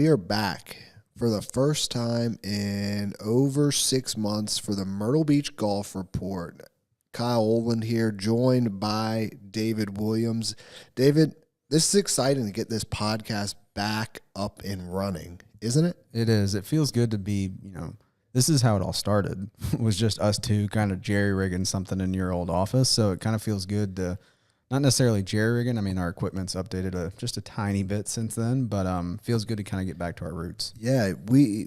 we are back for the first time in over 6 months for the Myrtle Beach Golf Report. Kyle Oland here, joined by David Williams. David, this is exciting to get this podcast back up and running, isn't it? It is. It feels good to be, this is how it all started. It was just us two kind of jerry-rigging something in your old office. So it kind of feels good to, not necessarily jerry-rigging. I mean, our equipment's updated just a tiny bit since then, but feels good to kind of get back to our roots. Yeah,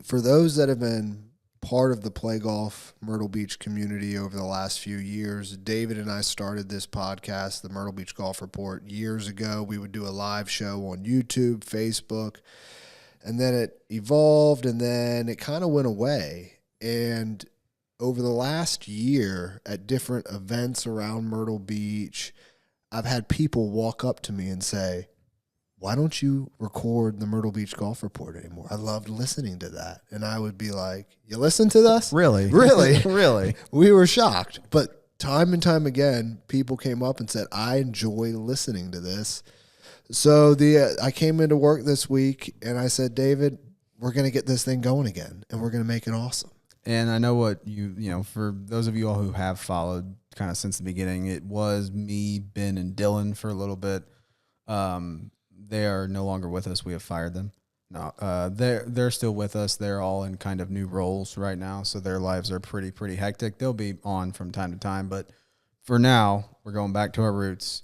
for those that have been part of the Play Golf Myrtle Beach community over the last few years, David and I started this podcast, the Myrtle Beach Golf Report, years ago. We would do a live show on YouTube, Facebook, and then it evolved, and then it kind of went away. And over the last year at different events around Myrtle Beach, I've had people walk up to me and say, "Why don't you record the Myrtle Beach Golf Report anymore? I loved listening to that." And I would be like, "You listen to this? Really? Really?" Really? We were shocked. But time and time again, people came up and said, "I enjoy listening to this." So I came into work this week and I said, "David, we're going to get this thing going again and we're going to make it awesome." And I know what for those of you all who have followed kind of since the beginning, it was me, Ben, and Dylan for a little bit. They are no longer with us. We have fired them. No, they're still with us. They're all in kind of new roles right now, so their lives are pretty hectic. They'll be on from time to time, but for now, we're going back to our roots.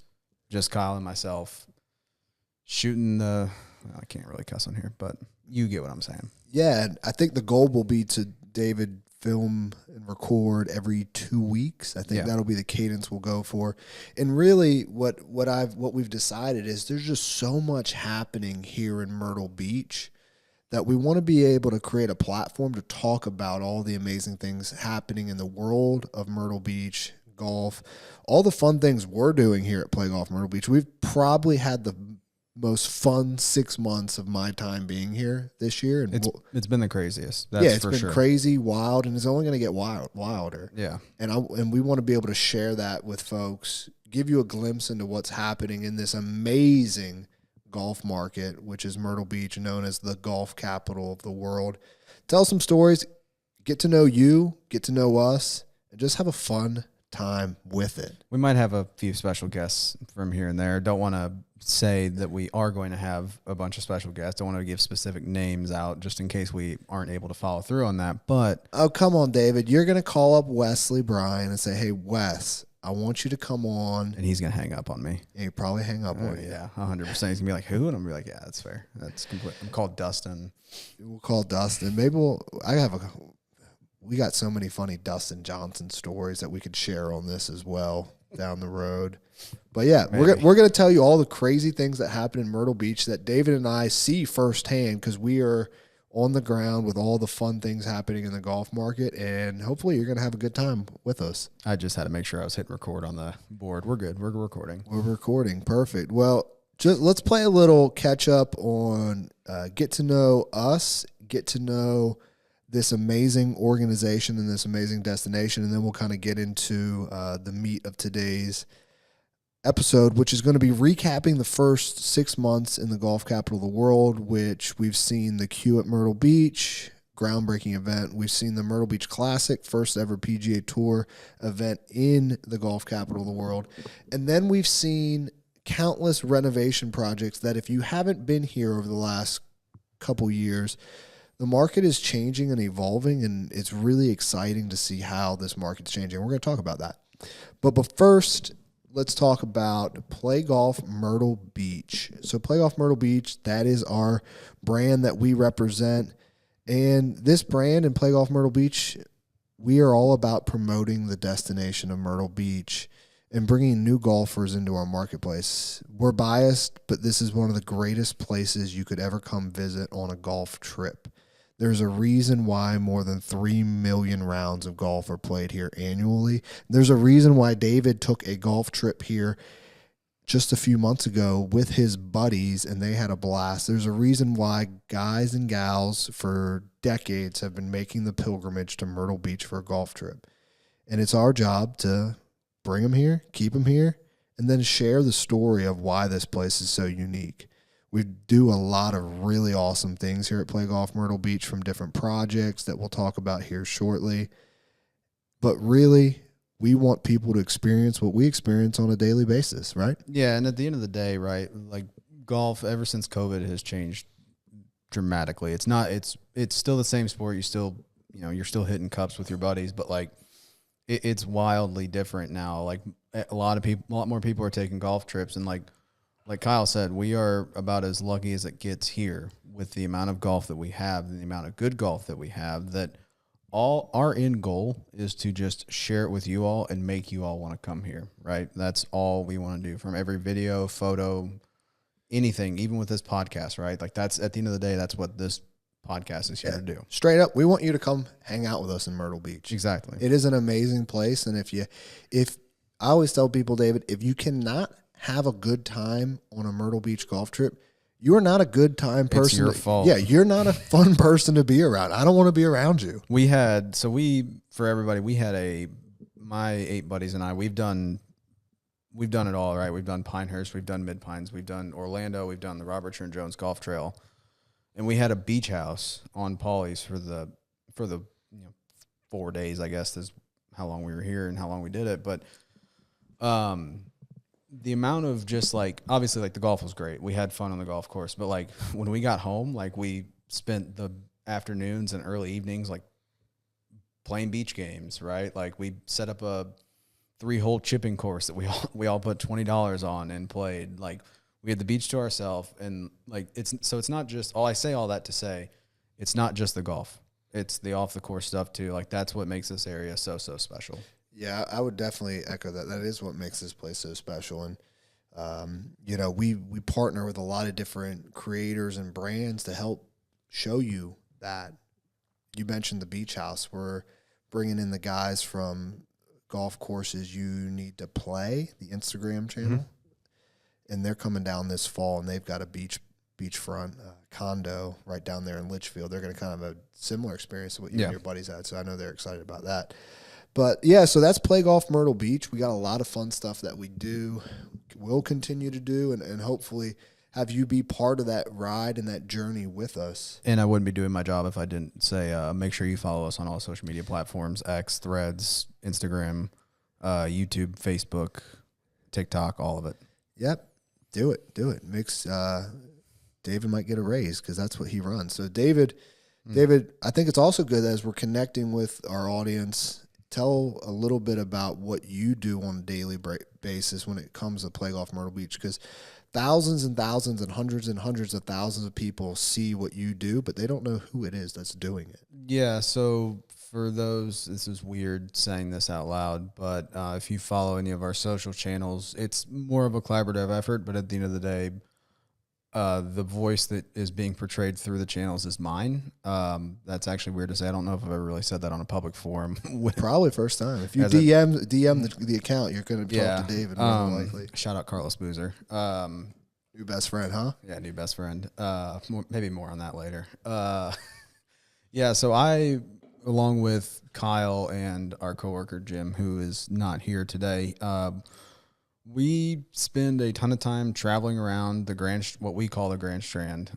Just Kyle and myself shooting the. I can't really cuss on here, but you get what I'm saying. Yeah, and I think the goal will be to, David, film and record every 2 weeks. I think that'll be the cadence we'll go for. And really what we've decided is there's just so much happening here in Myrtle Beach that we want to be able to create a platform to talk about all the amazing things happening in the world of Myrtle Beach golf, all the fun things we're doing here at Play Golf Myrtle Beach. We've probably had the most fun 6 months of my time being here this year, and it's been the craziest. That's it's been crazy, wild, and it's only going to get wilder. Yeah, and we want to be able to share that with folks, give you a glimpse into what's happening in this amazing golf market, which is Myrtle Beach, known as the golf capital of the world. Tell some stories, get to know you, get to know us, and just have a fun time with it. We might have a few special guests from here and there. Don't want to say that we are going to have a bunch of special guests. Don't want to give specific names out just in case we aren't able to follow through on that. But oh, come on, David. You're going to call up Wesley Bryan and say, "Hey, Wes, I want you to come on." And he's going to hang up on me. And he'll probably hang up on you. Yeah, 100%. He's going to be like, "Who?" And I'm going to be like, "Yeah, that's fair. That's complete." I'm called Dustin. We'll call Dustin. Maybe we got so many funny Dustin Johnson stories that we could share on this as well down the road. But yeah, we're going to tell you all the crazy things that happen in Myrtle Beach that David and I see firsthand because we are on the ground with all the fun things happening in the golf market, and hopefully you're going to have a good time with us. I just had to make sure I was hitting record on the board. We're good. We're recording. We're recording. Perfect. Well, let's play a little catch up on get to know us, get to know this amazing organization and this amazing destination, and then we'll kind of get into the meat of today's episode, which is going to be recapping the first 6 months in the golf capital of the world, which we've seen the Q at Myrtle Beach, groundbreaking event. We've seen the Myrtle Beach Classic, first ever PGA Tour event in the golf capital of the world. And then we've seen countless renovation projects that if you haven't been here over the last couple years, the market is changing and evolving, and it's really exciting to see how this market's changing. We're going to talk about that. But first, let's talk about Play Golf Myrtle Beach. So Play Golf Myrtle Beach, that is our brand that we represent. And this brand in Play Golf Myrtle Beach, we are all about promoting the destination of Myrtle Beach and bringing new golfers into our marketplace. We're biased, but this is one of the greatest places you could ever come visit on a golf trip. There's a reason why more than 3 million rounds of golf are played here annually. There's a reason why David took a golf trip here just a few months ago with his buddies, and they had a blast. There's a reason why guys and gals for decades have been making the pilgrimage to Myrtle Beach for a golf trip. And it's our job to bring them here, keep them here, and then share the story of why this place is so unique. We do a lot of really awesome things here at Play Golf Myrtle Beach from different projects that we'll talk about here shortly. But really, we want people to experience what we experience on a daily basis, right? Yeah, and at the end of the day, right, like golf, ever since COVID, has changed dramatically. It's not. It's still the same sport. You're still hitting cups with your buddies, but like it's wildly different now. Like a lot more people are taking golf trips, and like Kyle said, we are about as lucky as it gets here with the amount of golf that we have and the amount of good golf that we have, that all our end goal is to just share it with you all and make you all want to come here, right? That's all we want to do, from every video, photo, anything, even with this podcast, right? Like that's, at the end of the day, that's what this podcast is here to do. Straight up, we want you to come hang out with us in Myrtle Beach. Exactly. It is an amazing place. And if I always tell people, David, if you cannot have a good time on a Myrtle Beach golf trip, you are not a good time person. It's your fault. Yeah, you're not a fun person to be around. I don't want to be around you. My 8 buddies and I, we've done it all, right? We've done Pinehurst, we've done Mid Pines, we've done Orlando, we've done the Robert Trent Jones Golf Trail, and we had a beach house on Pawleys for the 4 days, I guess, is how long we were here and how long we did it. But the amount of just like, obviously, like the golf was great. We had fun on the golf course, but like when we got home, like we spent the afternoons and early evenings like playing beach games, right? Like we set up a 3-hole chipping course that we all put $20 on and played. Like we had the beach to ourselves, and like it's not just all. I say all that to say it's not just the golf. It's the off the course stuff too. Like that's what makes this area so special. Yeah, I would definitely echo that. That is what makes this place so special. And, we partner with a lot of different creators and brands to help show you that. You mentioned the beach house. We're bringing in the guys from Golf Courses You Need to Play, the Instagram channel. Mm-hmm. And they're coming down this fall, and they've got a beachfront condo right down there in Litchfield. They're going to kind of have a similar experience to what you and your buddies had. So I know they're excited about that. But, yeah, so that's Play Golf Myrtle Beach. We got a lot of fun stuff that we do, will continue to do, and hopefully have you be part of that ride and that journey with us. And I wouldn't be doing my job if I didn't say make sure you follow us on all social media platforms, X, Threads, Instagram, YouTube, Facebook, TikTok, all of it. Yep. Do it. David might get a raise because that's what he runs. So, David, I think it's also good as we're connecting with our audience. Tell a little bit about what you do on a daily basis when it comes to Play Golf Myrtle Beach, because thousands and thousands and hundreds of thousands of people see what you do, but they don't know who it is that's doing it. Yeah, so for those, this is weird saying this out loud, but if you follow any of our social channels, it's more of a collaborative effort, but at the end of the day, the voice that is being portrayed through the channels is mine. That's actually weird to say. I don't know if I've ever really said that on a public forum. Probably first time. If you DM the account, you're going to talk to David more than likely. Shout out Carlos Boozer. New best friend, huh? Yeah, new best friend. Maybe more on that later. Yeah, so I, along with Kyle and our coworker Jim, who is not here today, we spend a ton of time traveling around what we call the Grand Strand,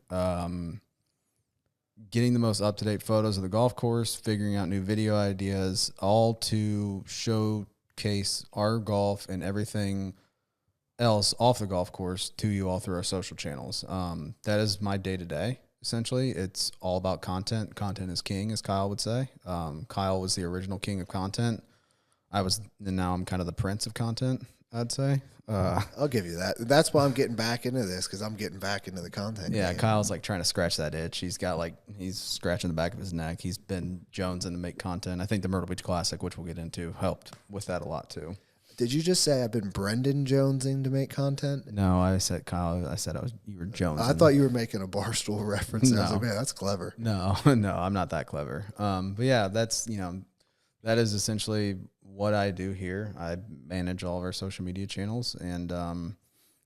getting the most up-to-date photos of the golf course, figuring out new video ideas, all to showcase our golf and everything else off the golf course to you all through our social channels. That is my day-to-day, essentially. It's all about content. Content is king, as Kyle would say. Kyle was the original king of content. And now I'm kind of the prince of content, I'd say. I'll give you that. That's why I'm getting back into this, because I'm getting back into the content. Yeah, game. Kyle's like trying to scratch that itch. He's scratching the back of his neck. He's been jonesing to make content. I think the Myrtle Beach Classic, which we'll get into, helped with that a lot too. Did you just say I've been Brendan jonesing to make content? No, I said Kyle. I said you were jonesing. I thought you were making a Barstool reference. No. I was like, man, that's clever. No, I'm not that clever. But yeah, that is essentially what I do here. I manage all of our social media channels, and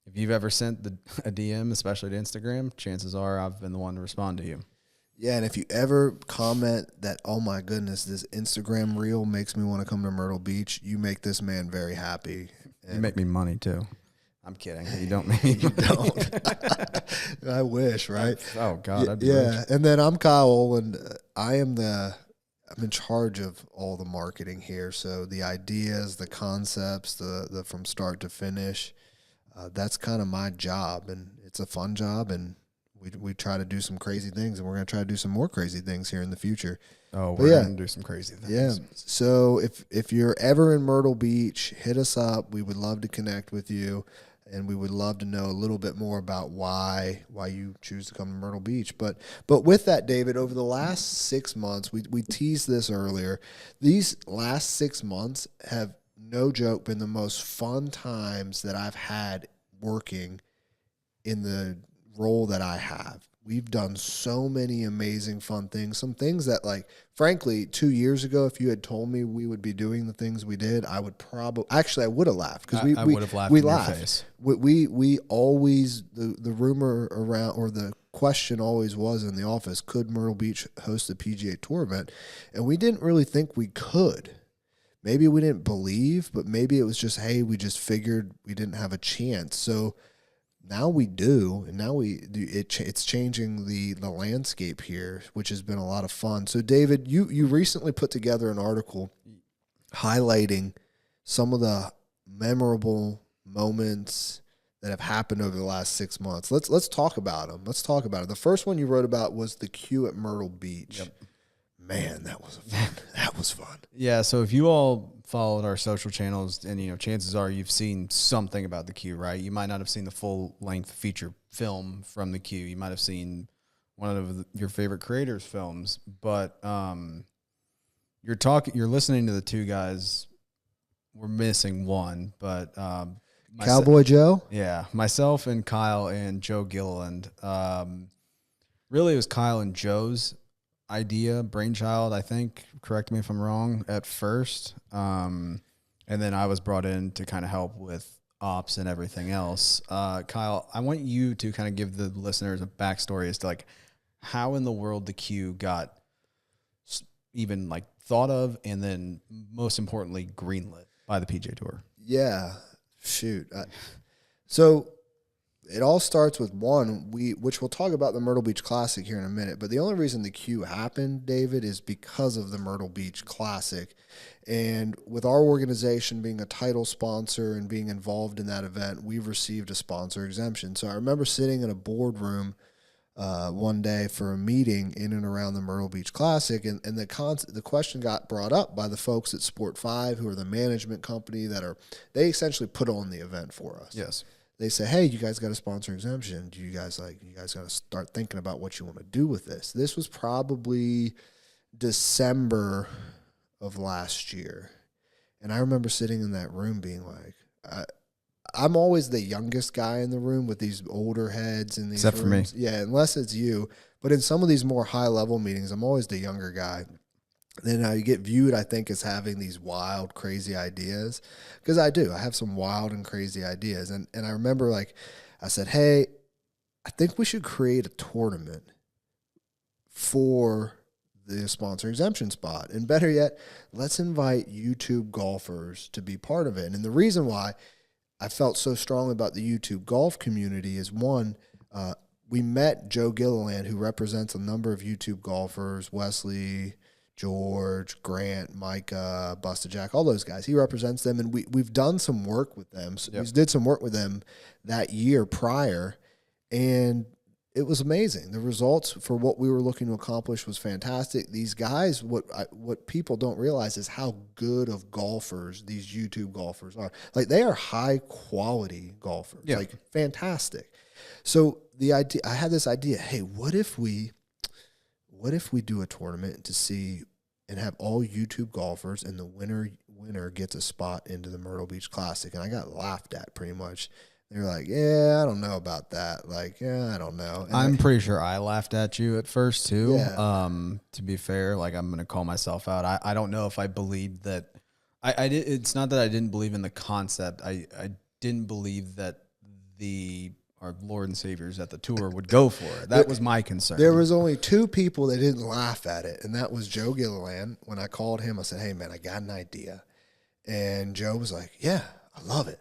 if you've ever sent a DM, especially to Instagram, chances are I've been the one to respond to you. Yeah, and if you ever comment that, oh my goodness, this Instagram reel makes me want to come to Myrtle Beach, you make this man very happy. You make me money too. I'm kidding. You don't mean You don't. I wish, right? Oh God, I'd be yeah. rich. And then I'm Kyle Olin. I'm in charge of all the marketing here. So the ideas, the concepts, the from start to finish, that's kind of my job, and it's a fun job. And we try to do some crazy things, and we're going to try to do some more crazy things here in the future. Oh, we're going to do some crazy things. Yeah. So if you're ever in Myrtle Beach, hit us up. We would love to connect with you, and we would love to know a little bit more about why you choose to come to Myrtle Beach. But with that, David, over the last 6 months, we teased this earlier. These last 6 months have, no joke, been the most fun times that I've had working in the role that I have. We've done so many amazing, fun things. Some things that, like, frankly, 2 years ago, if you had told me we would be doing the things we did, I would probably, actually, I would have laughed, because I would have laughed we in your laughed. face. We always, the rumor around, or the question always was in the office, could Myrtle Beach host the PGA Tour event? And we didn't really think we could. Maybe we didn't believe, but maybe it was just, hey, we just figured we didn't have a chance. So now we do, and now we do. It's changing the landscape here, which has been a lot of fun. So, David, you recently put together an article highlighting some of the memorable moments that have happened over the last 6 months. Let's talk about them. Let's talk about it. The first one you wrote about was the queue at Myrtle Beach. Yep. Man, that was fun. That was fun. Yeah, so if you all followed our social channels, and chances are you've seen something about the queue, right? You might not have seen the full length feature film from the queue. You might have seen one of your favorite creators' films, but you're listening to the two guys. We're missing one, but Cowboy Joe. Yeah, myself and Kyle and Joe Gilliland. Really, it was Kyle and Joe's idea, brainchild, I think. Correct me if I'm wrong, at first. And then I was brought in to kind of help with ops and everything else. Kyle, I want you to kind of give the listeners a backstory as to, like, how in the world the queue got even, like, thought of, and then most importantly, greenlit by the PGA Tour. Yeah, shoot. So it all starts with one, which we'll talk about the Myrtle Beach Classic here in a minute, but the only reason the queue happened, David, is because of the Myrtle Beach Classic. And with our organization being a title sponsor and being involved in that event, we've received a sponsor exemption. So I remember sitting in a boardroom one day for a meeting in and around the Myrtle Beach Classic, and the question got brought up by the folks at Sport 5, who are the management company they essentially put on the event for us. Yes. They say, hey, you guys got a sponsor exemption. You guys got to start thinking about what you want to do with this. This was probably December of last year. And I remember sitting in that room being like, I'm always the youngest guy in the room with these older heads in these Except rooms. for me. Yeah, unless it's you. But in some of these more high-level meetings, I'm always the younger guy. Then I get viewed, I think, as having these wild, crazy ideas. Because I do. I have some wild and crazy ideas. And I remember, like, I said, hey, I think we should create a tournament for the sponsor exemption spot. And better yet, let's invite YouTube golfers to be part of it. And the reason why I felt so strongly about the YouTube golf community is, one, we met Joe Gilliland, who represents a number of YouTube golfers, Wesley, George, Grant, Micah, Busta Jack, all those guys. He represents them, and we've done some work with them. So we did some work with them that year prior, and it was amazing. The results for what we were looking to accomplish was fantastic. These guys, what people don't realize is how good of golfers these YouTube golfers are. Like, they are high quality golfers, like fantastic. So I had this idea, hey, what if we do a tournament to see and have all YouTube golfers, and the winner gets a spot into the Myrtle Beach Classic? And I got laughed at pretty much. They were like, yeah, I don't know about that. Like, yeah, I don't know. And I'm pretty sure I laughed at you at first too. Yeah. To be fair, like, I'm going to call myself out. I don't know if I believed that. I did. It's not that I didn't believe in the concept. I didn't believe that our Lord and Saviors at the tour would go for it. That was my concern. There was only two people that didn't laugh at it, and that was Joe Gilliland. When I called him, I said, hey, man, I got an idea. And Joe was like, yeah, I love it.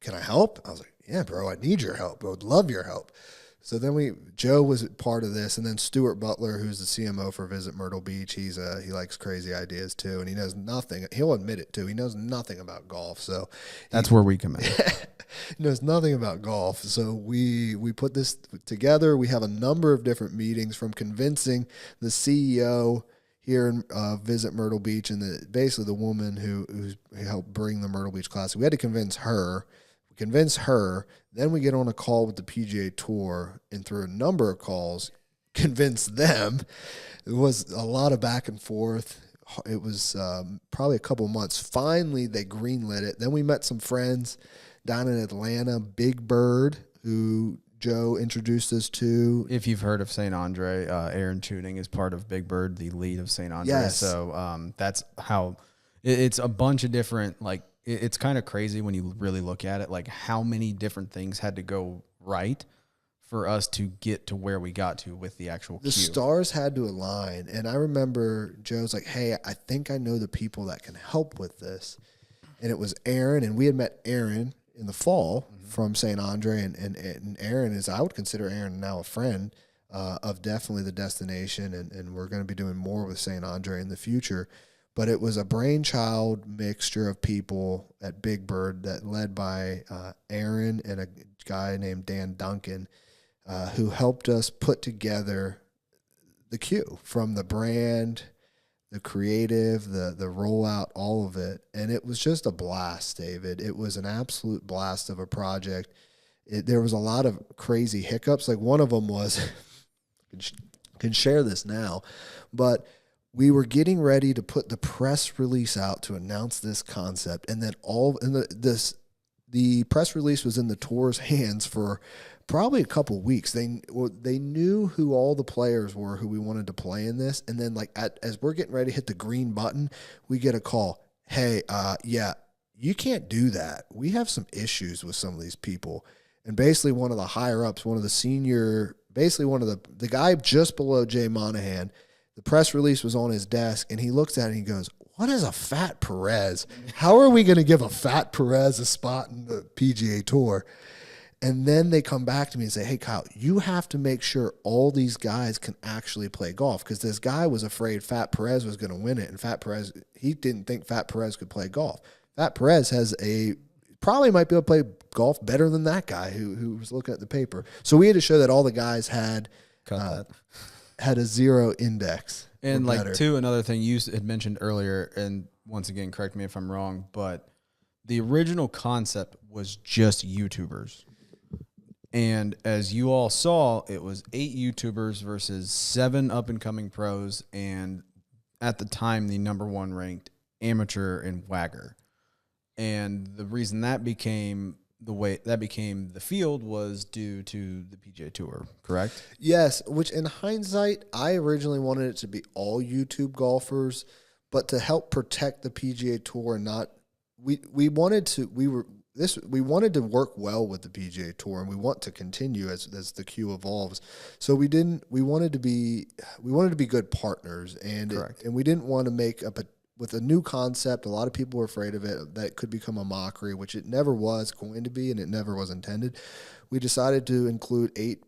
can I help? I was like, yeah, bro, I need your help. I would love your help. So then Joe was part of this, and then Stuart Butler, who's the CMO for Visit Myrtle Beach, he likes crazy ideas too, and he knows nothing. He'll admit it too. He knows nothing about golf, so that's where we come in. He knows nothing about golf. So we put this together. We have a number of different meetings, from convincing the CEO here in Visit Myrtle Beach, and basically the woman who helped bring the Myrtle Beach Classic. We had to convince her. Then we get on a call with the PGA Tour, and through a number of calls, convince them. It was a lot of back and forth. It was probably a couple months. Finally, they greenlit it. Then we met some friends down in Atlanta, Big Bird, who Joe introduced us to. If you've heard of St. Andre, Aaron Tuning is part of Big Bird, the lead of St. Andre. Yes. So that's how it's a bunch of different, like, it's kind of crazy when you really look at it, like how many different things had to go right for us to get to where we got to with the actual The queue. stars had to align. And I remember Joe's like, hey, I think I know the people that can help with this. And it was Aaron, and we had met Aaron in the fall from St. Andre, and Aaron is, I would consider Aaron now a friend of definitely the destination, and we're going to be doing more with St. Andre in the future. But it was a brainchild mixture of people at Big Bird that led by Aaron and a guy named Dan Duncan, who helped us put together the queue, from the brand, the creative, the rollout, all of it. And it was just a blast, David. It was an absolute blast of a project. There was a lot of crazy hiccups. Like, one of them was, can share this now, but we were getting ready to put the press release out to announce this concept, and then the press release was in the tour's hands for probably a couple weeks. They knew who all the players were who we wanted to play in this, and then as we're getting ready to hit the green button, we get a call. Hey, yeah, you can't do that. We have some issues with some of these people. And basically one of the higher ups, one of the senior, basically one of the guy just below Jay Monahan, the press release was on his desk, and he looks at it and he goes, what is a Fat Perez? How are we going to give a Fat Perez a spot in the PGA Tour? And then they come back to me and say, hey, Kyle, you have to make sure all these guys can actually play golf, because this guy was afraid Fat Perez was going to win it, and Fat Perez, he didn't think Fat Perez could play golf. Fat Perez probably might be able to play golf better than that guy who was looking at the paper. So we had to show that all the guys had a zero index. And another thing you had mentioned earlier, and once again, correct me if I'm wrong, but the original concept was just YouTubers. And as you all saw, it was 8 YouTubers versus 7 up-and-coming pros, and at the time, the number 1 ranked amateur in Wagger. And the reason that became the field was due to the PGA Tour, correct? Yes, which in hindsight, I originally wanted it to be all YouTube golfers, but to help protect the PGA Tour, and we wanted to work well with the PGA Tour, and we want to continue as the queue evolves. So we wanted to be good partners, and we didn't want to make with a new concept. A lot of people were afraid of it, that it could become a mockery, which it never was going to be, and it never was intended. We decided to include 8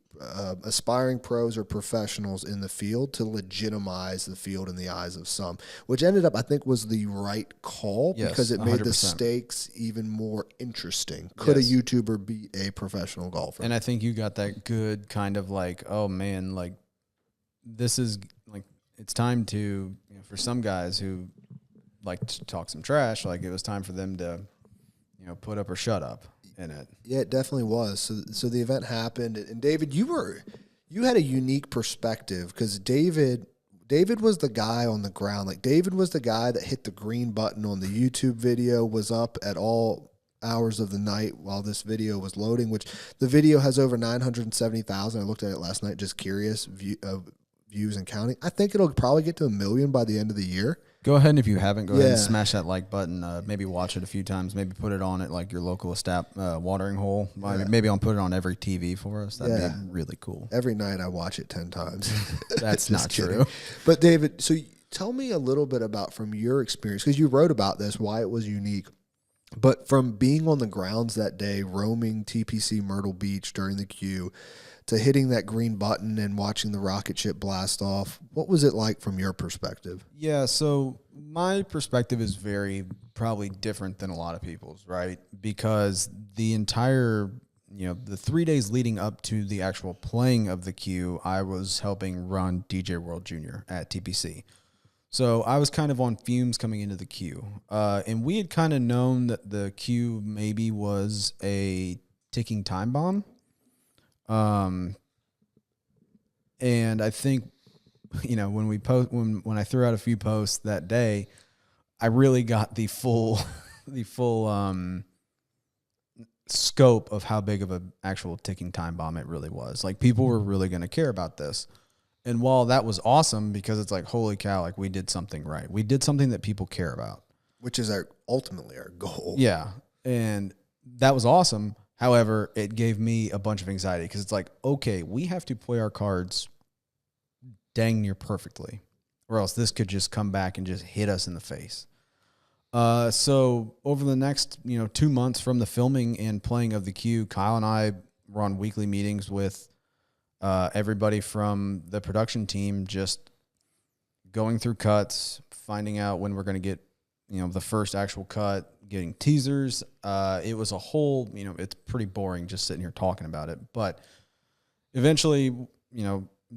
aspiring pros or professionals in the field to legitimize the field in the eyes of some, which ended up, I think, was the right call, because it made 100%. The stakes even more interesting. Could a YouTuber beat a professional golfer? And I think you got that good kind of like, oh man, like this is like, it's time to, for some guys who like to talk some trash, like it was time for them to, put up or shut up in it. Yeah, it definitely was. So the event happened, and David, you had a unique perspective, because David was the guy on the ground. Like, David was the guy that hit the green button on the YouTube video, was up at all hours of the night while this video was loading, which the video has over 970,000. I looked at it last night, just curious, views and counting. I think it'll probably get to 1 million by the end of the year. Go ahead, and if you haven't, go ahead and smash that like button. Maybe watch it a few times. Maybe put it on at like your local watering hole. Maybe I'll put it on every TV for us. That'd be really cool. Every night I watch it 10 times. That's not true. But David, so tell me a little bit about, from your experience, because you wrote about this, why it was unique. But from being on the grounds that day, roaming TPC Myrtle Beach during the queue, to hitting that green button and watching the rocket ship blast off, what was it like from your perspective? Yeah, so my perspective is very probably different than a lot of people's, right? Because the entire, the 3 days leading up to the actual playing of the queue, I was helping run DJ World Junior at TPC. So I was kind of on fumes coming into the queue. And we had kind of known that the queue maybe was a ticking time bomb. And I think, when we when I threw out a few posts that day, I really got the full scope of how big of an actual ticking time bomb it really was. Like, people were really going to care about this. And while that was awesome, because it's like, holy cow, like, we did something right. We did something that people care about. Which is ultimately our goal. Yeah. And that was awesome. However, it gave me a bunch of anxiety because it's like, okay, we have to play our cards dang near perfectly, or else this could just come back and just hit us in the face. So over the next, 2 months from the filming and playing of the queue, Kyle and I were on weekly meetings with everybody from the production team, just going through cuts, finding out when we're going to get, the first actual cut, getting teasers. It was a whole, it's pretty boring just sitting here talking about it. But eventually,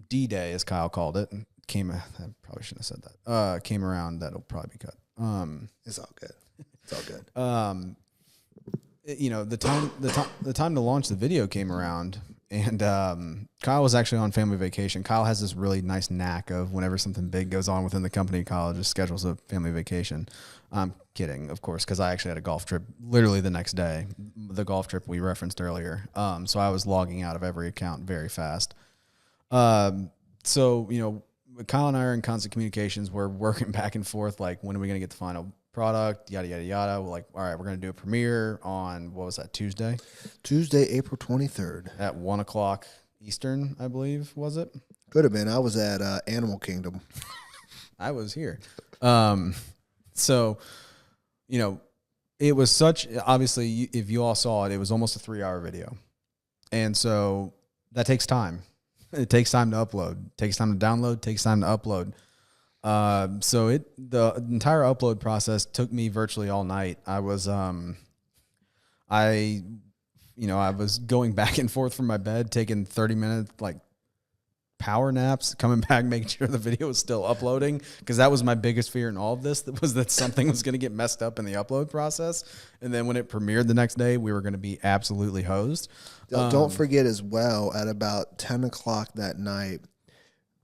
D-Day, as Kyle called it, I probably shouldn't have said that, came around. That'll probably be cut. It's all good. It's all good. The time to launch the video came around, and Kyle was actually on family vacation. Kyle has this really nice knack of whenever something big goes on within the company, Kyle just schedules a family vacation. I'm kidding, of course, because I actually had a golf trip literally the next day, the golf trip we referenced earlier. So I was logging out of every account very fast. So, Kyle and I are in constant communications. We're working back and forth, like, when are we going to get the final product, yada, yada, yada. We're like, all right, we're going to do a premiere on, what was that, Tuesday? Tuesday, April 23rd. At 1 o'clock Eastern, I believe, was it? Could have been. I was at Animal Kingdom. I was here. So, it was such, obviously, if you all saw it, it was almost a 3-hour video. And so that takes time. It takes time to upload. It takes time to download. It takes time to upload. So the entire upload process took me virtually all night. I was, I was going back and forth from my bed, taking 30-minute power naps, coming back, making sure the video was still uploading, because that was my biggest fear in all of this, was that something was going to get messed up in the upload process. And then when it premiered the next day, we were going to be absolutely hosed. Don't forget as well, at about 10 o'clock that night,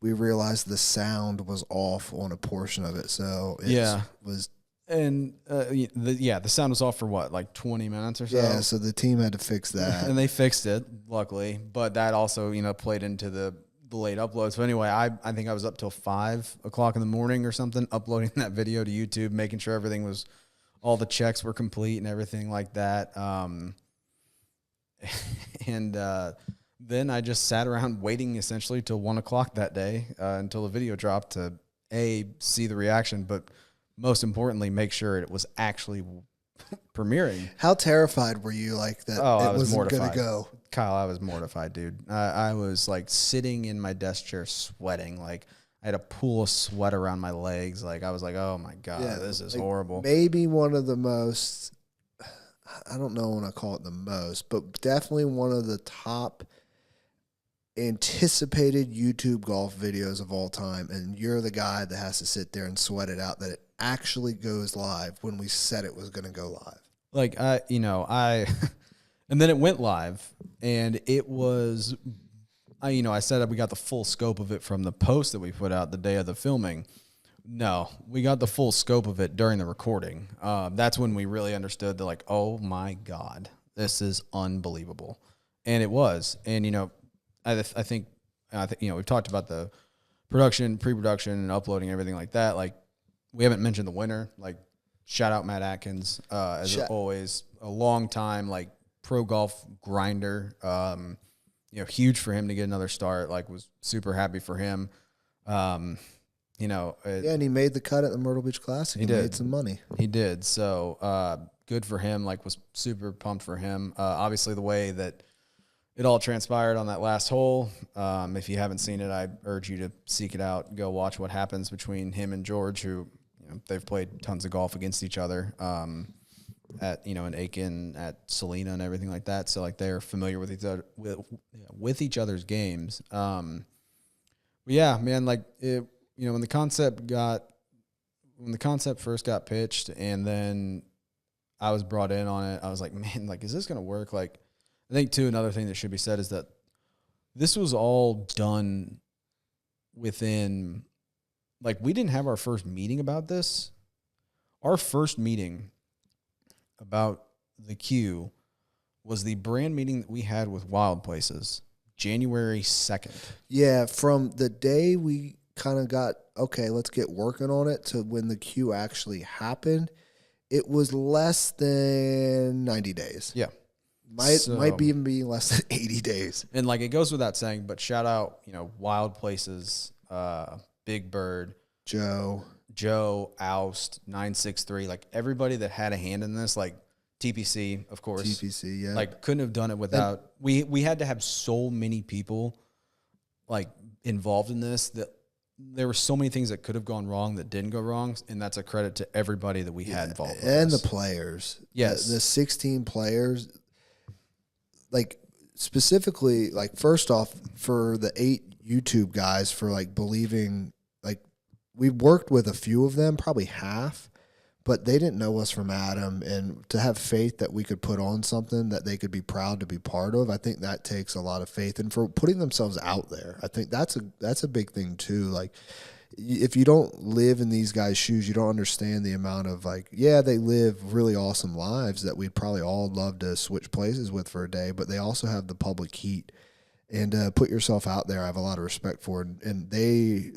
we realized the sound was off on a portion of it. So it was... And the sound was off for what, like 20 minutes or so? Yeah, so the team had to fix that. And they fixed it, luckily. But that also, played into the late upload. So anyway, I think I was up till 5 o'clock in the morning or something, uploading that video to YouTube, making sure everything was, all the checks were complete and everything like that. Then I just sat around waiting essentially till 1 o'clock that day until the video dropped to see the reaction, but most importantly, make sure it was actually premiering. How terrified were you that I was wasn't mortified. going to go? Kyle, I was mortified, dude. I was sitting in my desk chair sweating. I had a pool of sweat around my legs. I was like, oh my God, this is horrible. Maybe one of the most, I don't know when I call it the most, but definitely one of the top anticipated YouTube golf videos of all time. And you're the guy that has to sit there and sweat it out that it actually goes live when we said it was going to go live. And then it went live, and it was, I said we got the full scope of it from the post that we put out the day of the filming. No, we got the full scope of it during the recording. That's when we really understood that, oh my God, this is unbelievable. And it was. And, I think, we've talked about the production, pre-production, and uploading, everything like that. We haven't mentioned the winner. Shout out Matt Atkins, as always, a long time, pro golf grinder. Huge for him to get another start. Was super happy for him. Yeah, and he made the cut at the Myrtle Beach Classic. He made some money. He did. So good for him. Like, was super pumped for him. Obviously, the way that it all transpired on that last hole. If you haven't seen it, I urge you to seek it out. Go watch what happens between him and George, who they've played tons of golf against each other. In Aiken, at Selena, and everything like that. So like they're familiar with each other's games. But yeah, man, like when the concept first got pitched, and then I was brought in on it, I was like, man, like, is this gonna work? Like, I think too, another thing that should be said is that this was all done within, like, we didn't have our first meeting about this. Our first meeting about the Q was the brand meeting that we had with Wild Places, January 2nd. Yeah, from the day we kind of got, okay, let's get working on it, to when the Q actually happened, it was less than 90 days. Yeah. Might even be less than 80 days. And like, it goes without saying, but shout out, Wild Places, Big Bird, Joe, Oust, 963, like everybody that had a hand in this, like TPC, of course. TPC, yeah. Like, couldn't have done it without, we had to have so many people like involved in this, that there were so many things that could have gone wrong that didn't go wrong, and that's a credit to everybody that we had involved with and this. The players. Yes. The 16 players, like, specifically, like, first off, for the 8 YouTube guys for like believing, like, we worked with a few of them, probably half, but they didn't know us from Adam, and to have faith that we could put on something that they could be proud to be part of, I think that takes a lot of faith. And for putting themselves out there, I think that's a big thing too. Like, if you don't live in these guys' shoes, you don't understand the amount of, like, yeah, they live really awesome lives that we'd probably all love to switch places with for a day, but they also have the public heat. And put yourself out there, I have a lot of respect for. And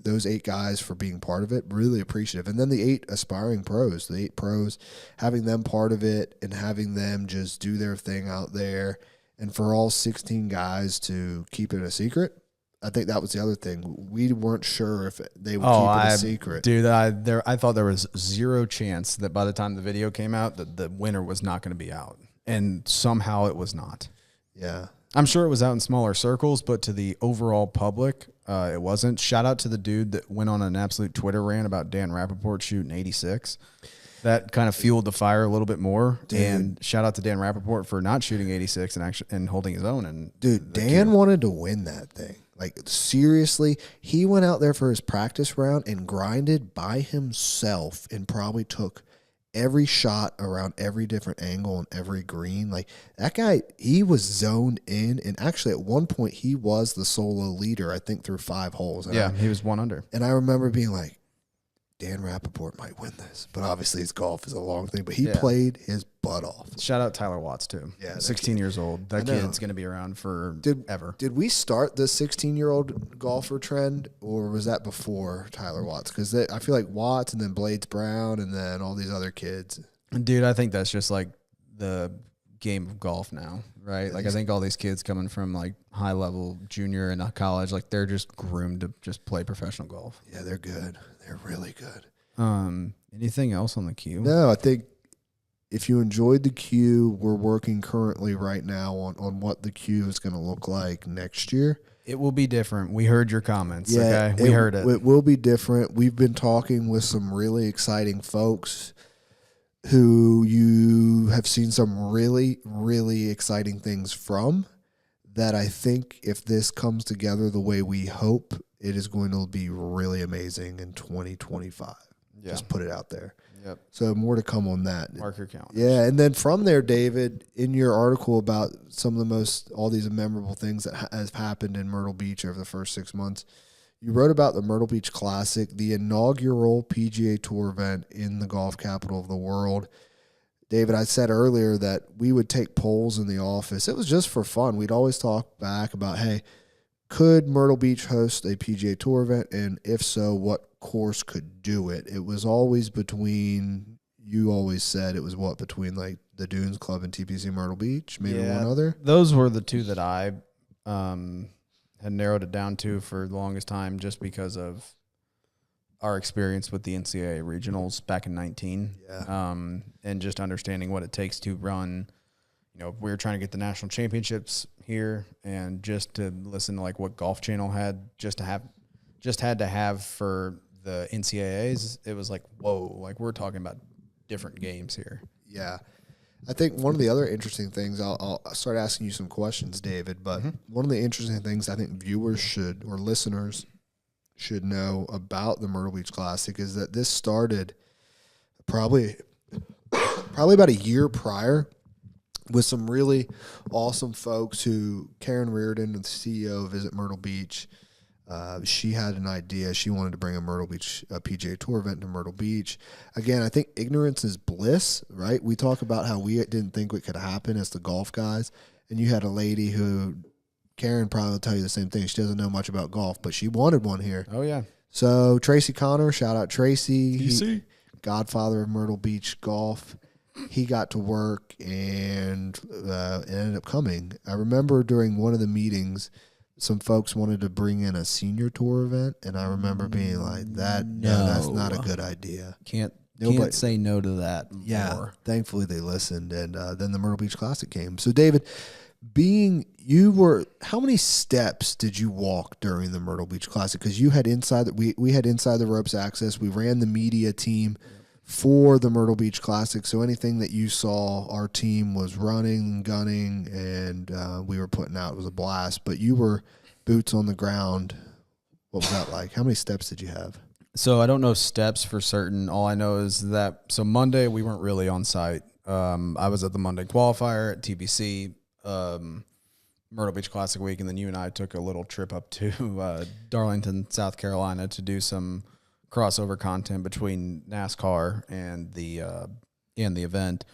those 8 guys, for being part of it, really appreciative. And then the 8 aspiring pros, the 8 pros, having them part of it and having them just do their thing out there. And for all 16 guys to keep it a secret, I think that was the other thing. We weren't sure if they would keep it a secret. Dude, I thought there was zero chance that by the time the video came out, that the winner was not going to be out. And somehow it was not. Yeah. I'm sure it was out in smaller circles, but to the overall public, it wasn't. Shout out to the dude that went on an absolute Twitter rant about Dan Rappaport shooting 86. That kind of fueled the fire a little bit more. Dude. And shout out to Dan Rappaport for not shooting 86 and holding his own. And dude, Dan wanted to win that thing. Like, seriously, he went out there for his practice round and grinded by himself and probably took every shot around every different angle and every green. Like, that guy, he was zoned in, and actually at one point he was the solo leader, I think, through 5 holes. And he was 1 under. And I remember being like, Dan Rappaport might win this, but obviously his golf is a long thing, but he played his butt off. Shout out Tyler Watts too. Yeah, 16 years old. That kid's going to be around forever. Did we start the 16-year-old golfer trend, or was that before Tyler Watts? Because I feel like Watts and then Blades Brown and then all these other kids. Dude, I think that's just like the game of golf now, right? Yeah, like, I think all these kids coming from like high level junior and college, like, they're just groomed to just play professional golf. Yeah, they're good. They're really good. Anything else on the queue? No, I think if you enjoyed the queue, we're working currently right now on what the queue is going to look like next year. It will be different. We heard your comments. Yeah, okay? We heard it. It will be different. We've been talking with some really exciting folks who you have seen some really, really exciting things from, that I think if this comes together the way we hope, it is going to be really amazing in 2025. Yeah. Just put it out there. Yep. So more to come on that. Mark your calendar. Yeah, and then from there, David, in your article about some of all these memorable things that have happened in Myrtle Beach over the first 6 months, you wrote about the Myrtle Beach Classic, the inaugural PGA Tour event in the golf capital of the world. David, I said earlier that we would take polls in the office. It was just for fun. We'd always talk back about, hey, could Myrtle Beach host a PGA Tour event? And if so, what course could do it? It was always between, you always said it was between like the Dunes Club and TPC Myrtle Beach, maybe one other? Those were the two that I had narrowed it down to for the longest time, just because of our experience with the NCAA regionals back in 19. Yeah. And just understanding what it takes to run. We were trying to get the national championships here, and just to listen to like what Golf Channel had had to have for the NCAAs. It was like, whoa, like we're talking about different games here. Yeah. I think one of the other interesting things, I'll start asking you some questions, David, but one of the interesting things I think viewers or listeners should know about the Myrtle Beach Classic is that this started probably about a year prior with some really awesome folks Karen Reardon, the CEO of Visit Myrtle Beach, she had an idea. She wanted to bring a PGA Tour event to Myrtle Beach. Again, I think ignorance is bliss, right? We talk about how we didn't think it could happen as the golf guys, and you had a lady who, Karen probably will tell you the same thing. She doesn't know much about golf, but she wanted one here. Oh, yeah. So Tracy Connor, shout out Tracy, godfather of Myrtle Beach Golf. He got to work and ended up coming. I remember during one of the meetings, some folks wanted to bring in a senior tour event, and I remember being like, no, that's not a good idea. Can't say no to that. Yeah, more. Thankfully they listened, and then the Myrtle Beach Classic came. So, David, how many steps did you walk during the Myrtle Beach Classic? Because you had we had inside the ropes access. We ran the media team for the Myrtle Beach Classic. So anything that you saw, our team was running, gunning, and we were putting out. It was a blast. But you were boots on the ground. What was that like? How many steps did you have? So I don't know steps for certain. All I know is that Monday we weren't really on site. I was at the Monday qualifier at TBC, Myrtle Beach Classic week, and then you and I took a little trip up to Darlington, South Carolina to do some crossover content between NASCAR and the event.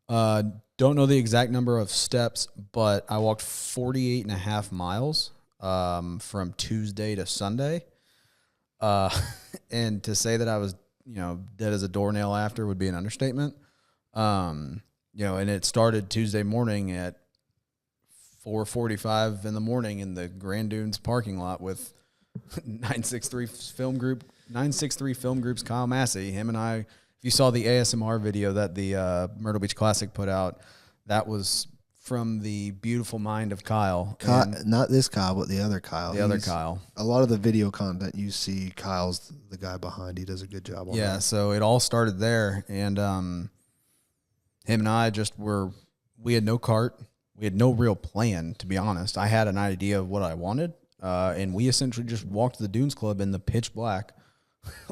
Don't know the exact number of steps, but I walked 48.5 miles from Tuesday to Sunday. And to say that I was, dead as a doornail after would be an understatement. And it started Tuesday morning at 4:45 in the morning in the Grand Dunes parking lot with 963 Film Group's Kyle Massey. Him and I, if you saw the ASMR video that the Myrtle Beach Classic put out, that was from the beautiful mind of Kyle. Not this Kyle, but the other Kyle. The other Kyle. A lot of the video content you see, Kyle's the guy behind. He does a good job on that. So it all started there. And him and I we had no cart. We had no real plan, to be honest. I had an idea of what I wanted. And we essentially just walked to the Dunes Club in the pitch black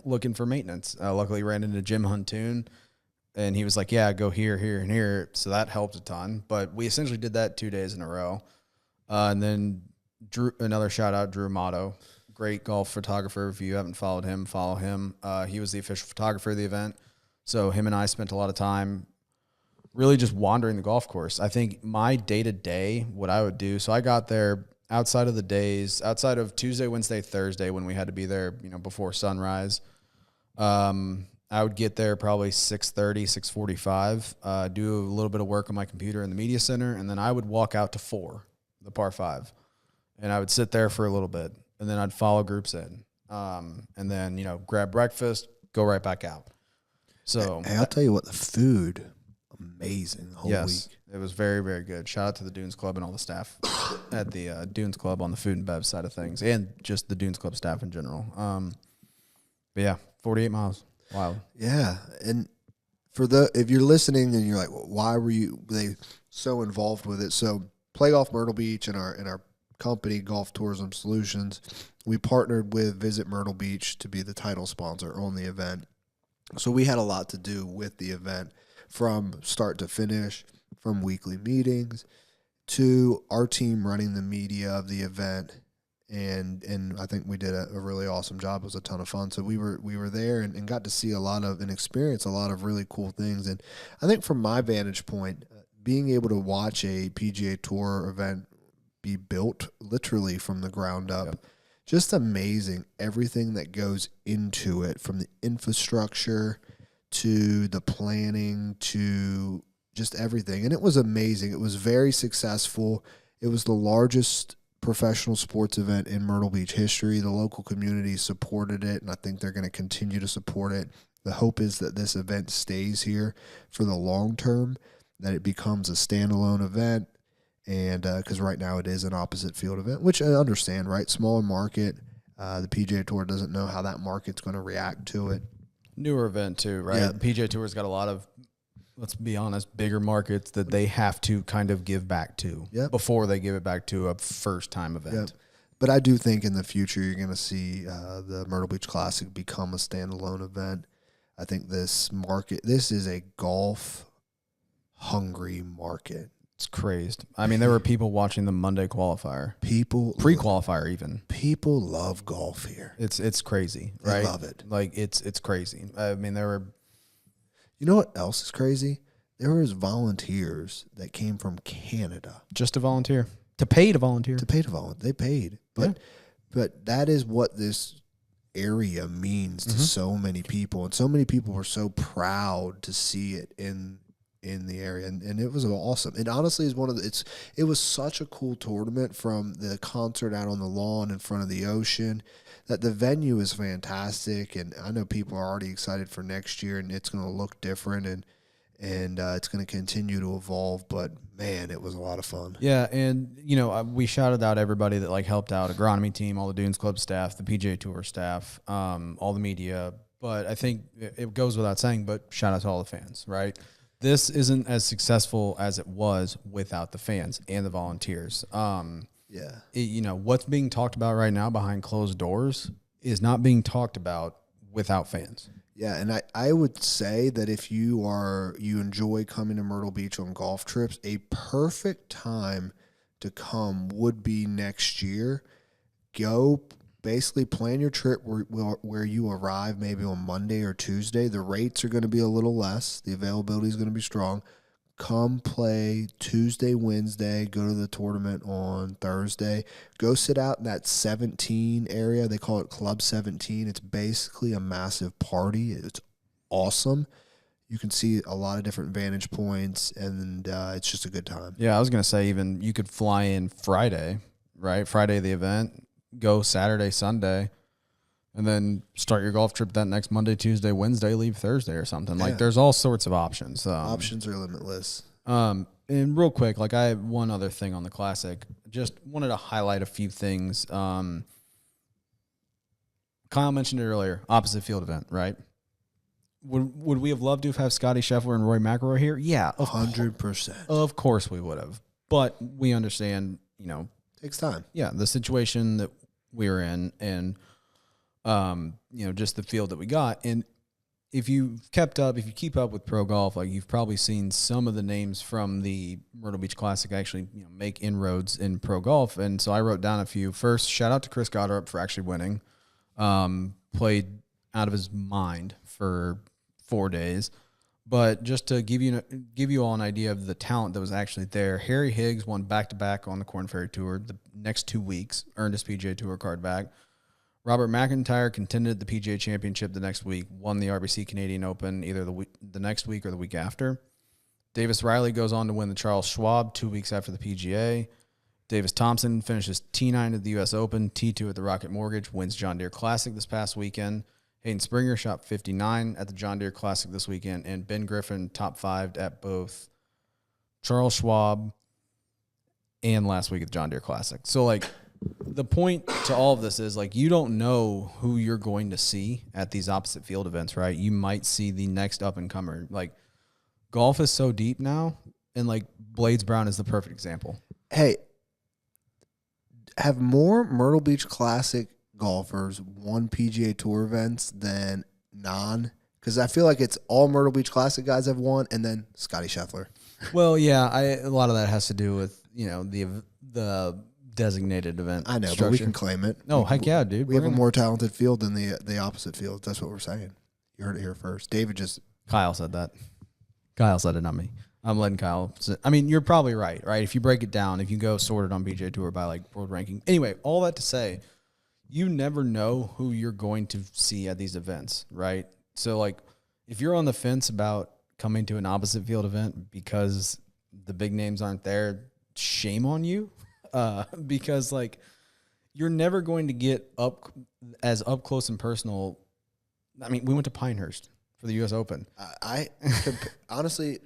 looking for maintenance. Luckily ran into Jim Huntoon, and he was like, yeah, go here, here, and here. So that helped a ton. But we essentially did that 2 days in a row. And then another shout out, Drew Amato, great golf photographer. If you haven't followed him, follow him. He was the official photographer of the event. So him and I spent a lot of time really just wandering the golf course. I think my day-to-day, what I would do, so I got there outside of Tuesday, Wednesday, Thursday, when we had to be there, before sunrise. I would get there probably 6:30, 6:45, do a little bit of work on my computer in the media center, and then I would walk out to 4, the par 5, and I would sit there for a little bit, and then I'd follow groups in, and then, grab breakfast, go right back out. So hey, I'll tell you what, the food, amazing the whole week. It was very, very good. Shout out to the Dunes Club and all the staff at the Dunes Club on the food and bev side of things, and just the Dunes Club staff in general. But yeah, 48 miles. Wow. Yeah, and if you're listening and you're like, well, why were they so involved with it? So Play Golf Myrtle Beach and our company, Golf Tourism Solutions, we partnered with Visit Myrtle Beach to be the title sponsor on the event. So we had a lot to do with the event from start to finish, from weekly meetings to our team running the media of the event. And I think we did a really awesome job. It was a ton of fun. So we were there and got to see and experience a lot of really cool things. And I think from my vantage point, being able to watch a PGA Tour event be built literally from the ground up, just amazing. Everything that goes into it, from the infrastructure to the planning to just everything. And it was amazing. It was very successful. It was the largest professional sports event in Myrtle Beach history. The local community supported it, and I think they're going to continue to support it. The hope is that this event stays here for the long term, that it becomes a standalone event, and because right now it is an opposite field event, which I understand, right? Smaller market. The PGA Tour doesn't know how that market's going to react to it. Newer event too, right? Yeah. The PGA Tour's got a lot of, let's be honest, bigger markets that they have to kind of give back to before they give it back to a first-time event. Yep. But I do think in the future you're going to see the Myrtle Beach Classic become a standalone event. I think this is a golf-hungry market. It's crazed. I mean, there were people watching the Monday qualifier. Pre-qualifier even. People love golf here. It's crazy, right? They love it. Like, it's crazy. I mean, there were... You know what else is crazy? There was volunteers that came from Canada. Just to volunteer. To pay to volunteer. To pay to volunteer. They paid. But that is what this area means to so many people. And so many people were so proud to see it in the area. And it was awesome. It honestly is it was such a cool tournament, from the concert out on the lawn in front of the ocean, that the venue is fantastic. And I know people are already excited for next year, and it's going to look different, and it's going to continue to evolve. But man, it was a lot of fun. Yeah, and we shouted out everybody that helped out, agronomy team, all the Dunes Club staff, the PGA Tour staff, all the media. But I think it goes without saying, but shout out to all the fans, right? This isn't as successful as it was without the fans and the volunteers. What's being talked about right now behind closed doors is not being talked about without fans. Yeah, and I would say that if you enjoy coming to Myrtle Beach on golf trips, a perfect time to come would be next year. Go basically plan your trip where you arrive maybe on Monday or Tuesday. The rates are going to be a little less. The availability is going to be strong. Come play Tuesday, Wednesday, go to the tournament on Thursday. Go sit out in that 17 area. They call it Club 17. It's basically a massive party. It's awesome. You can see a lot of different vantage points, and it's just a good time. Yeah, I was going to say, even you could fly in Friday, right? Friday of the event, go Saturday, Sunday, and then start your golf trip that next Monday, Tuesday, Wednesday, leave Thursday or something. Yeah. There's all sorts of options. Options are limitless. And real quick, I have one other thing on the Classic. Just wanted to highlight a few things. Kyle mentioned it earlier, opposite field event, right? Would we have loved to have Scotty Scheffler and Rory McIlroy here? Yeah, 100%. Of course we would have. But we understand, takes time. Yeah, the situation that we're in, and just the field that we got. And if you keep up with pro golf, you've probably seen some of the names from the Myrtle Beach Classic actually make inroads in pro golf. And so I wrote down a few. First, shout out to Chris Goddard for actually winning. Played out of his mind for 4 days. But just to give you all an idea of the talent that was actually there, Harry Higgs won back-to-back on the Korn Ferry Tour the next 2 weeks, earned his PGA Tour card back. Robert McIntyre contended the PGA Championship the next week, won the RBC Canadian Open either the next week or the week after. Davis Riley goes on to win the Charles Schwab 2 weeks after the PGA. Davis Thompson finishes T9 at the U.S. Open, T2 at the Rocket Mortgage, wins John Deere Classic this past weekend. Hayden Springer shot 59 at the John Deere Classic this weekend, and Ben Griffin top 5 at both Charles Schwab and last week at the John Deere Classic. So, the point to all of this is, you don't know who you're going to see at these opposite field events, right? You might see the next up-and-comer. Golf is so deep now, and, Blades Brown is the perfect example. Hey, have more Myrtle Beach Classic golfers won PGA Tour events than non? Because I feel like it's all Myrtle Beach Classic guys have won, and then Scotty Scheffler. Well, yeah, a lot of that has to do with the designated event. I know, structure. But we can claim it. No, heck yeah, dude. We have a more talented field than the opposite field. That's what we're saying. You heard it here first. Kyle said that. Kyle said it, not me. I'm letting Kyle. I mean, you're probably right? If you break it down, if you go sorted on PGA Tour by world ranking. Anyway, all that to say, you never know who you're going to see at these events, right? So, if you're on the fence about coming to an opposite field event because the big names aren't there, shame on you. because like you're never going to get up close and personal. I mean, we went to Pinehurst for the U.S. Open. Honestly,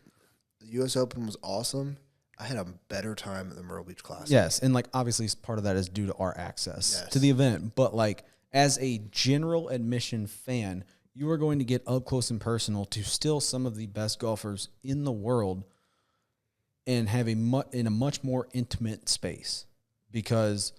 the U.S. Open was awesome. I had a better time at the Myrtle Beach Classic. Yes, and like obviously part of that is due to our access to the event, but like as a general admission fan, you are going to get up close and personal to still some of the best golfers in the world and have in a much more intimate space because,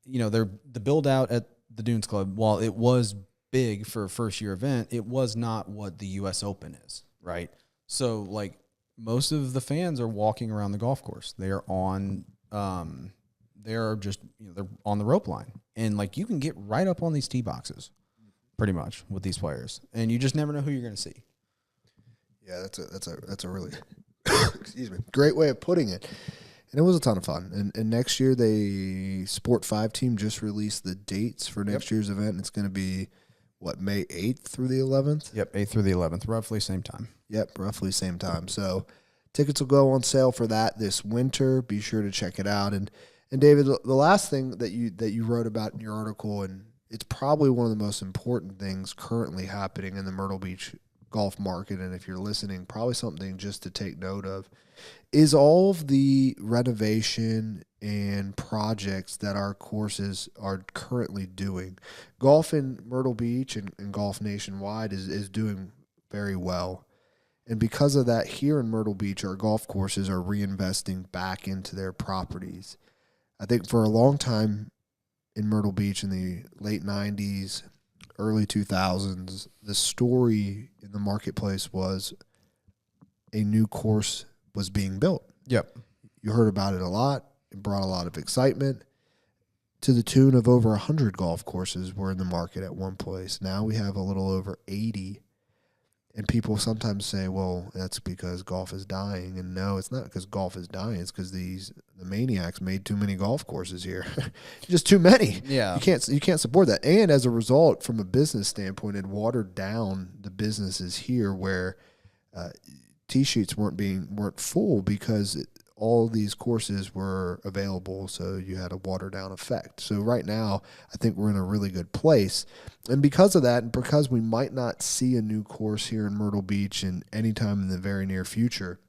you know, the build out at the Dunes Club, while it was big for a first year event, it was not what the U.S. Open is, right? So like most of the fans are walking around the golf course. They are on, they're just, you know, they're on the rope line, and like you can get right up on these tee boxes, pretty much with these players, and you just never know who you're going to see. Yeah, that's a really excuse me, great way of putting it. And it was a ton of fun. And next year, the Sport 5 team just released the dates for next year's event. And it's going to be, May 8th through the 11th? Yep, 8th through the 11th, roughly same time. Yep, roughly same time. So tickets will go on sale for that this winter. Be sure to check it out. And David, the last thing that you wrote about in your article, and it's probably one of the most important things currently happening in the Myrtle Beach golf market, and if you're listening, probably something just to take note of, is all of the renovation and projects that our courses are currently doing. Golf in Myrtle Beach and golf nationwide is doing very well. And because of that, here in Myrtle Beach, our golf courses are reinvesting back into their properties. I think for a long time in Myrtle Beach in the late 90s, early 2000s, the story in the marketplace was a new course was being built. Yep. You heard about it a lot. It brought a lot of excitement to the tune of over 100 golf courses were in the market at one place. Now we have a little over 80. And people sometimes say, well, that's because golf is dying. And no, it's not because golf is dying. It's because the maniacs made too many golf courses here. Just too many. Yeah. You can't support that. And as a result, from a business standpoint, it watered down the businesses here where tee sheets weren't full because all these courses were available, so you had a watered down effect. So right now, I think we're in a really good place. And because of that, and because we might not see a new course here in Myrtle Beach in any time in the very near future,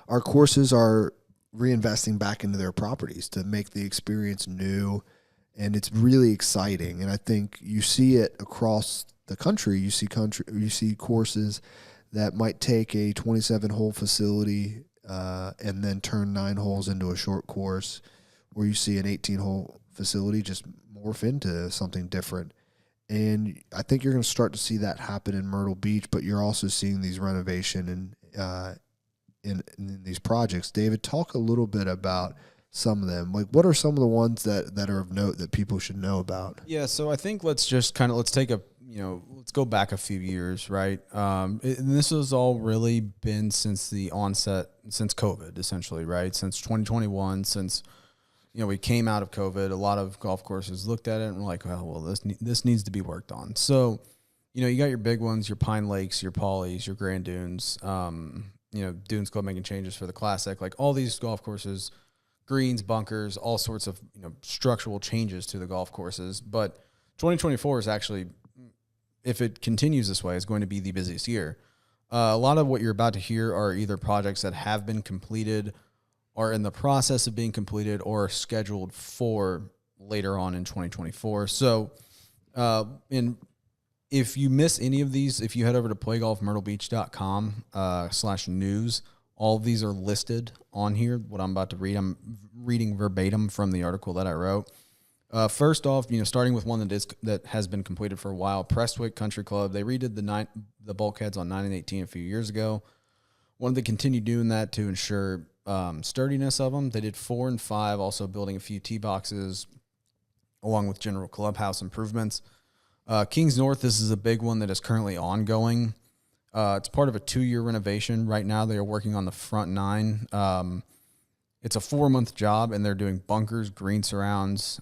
our courses are reinvesting back into their properties to make the experience new, and it's really exciting. And I think you see it across the country. You see courses that might take a 27-hole facility and then turn 9 holes into a short course, where you see an 18-hole facility just morph into something different. And I think you're going to start to see that happen in Myrtle Beach, but you're also seeing these renovation and in these projects. David, talk a little bit about some of them. Like, what are some of the ones that are of note that people should know about? Yeah, so I think let's go back a few years, right? And this has all really been since COVID, essentially, right? Since 2021, since we came out of COVID, a lot of golf courses looked at it and were like, well, this needs to be worked on. So, you got your big ones, your Pine Lakes, your Paulies, your Grand Dunes, Dunes Club making changes for the Classic, like all these golf courses, greens, bunkers, all sorts of structural changes to the golf courses. But 2024 is actually, if it continues this way, is going to be the busiest year. A lot of what you're about to hear are either projects that have been completed, are in the process of being completed, or are scheduled for later on in 2024. So, if you miss any of these, if you head over to playgolfmyrtlebeach.com/news, all of these are listed on here. What I'm about to read, I'm reading verbatim from the article that I wrote. First off, starting with one that has been completed for a while, Prestwick Country Club. They redid the bulkheads on 9 and 18 a few years ago. Wanted to continue doing that to ensure sturdiness of them. They did 4 and 5, also building a few tee boxes, along with general clubhouse improvements. Kings North, this is a big one that is currently ongoing. It's part of a 2-year renovation. Right now, they are working on the front 9. It's a 4-month job, and they're doing bunkers, green surrounds,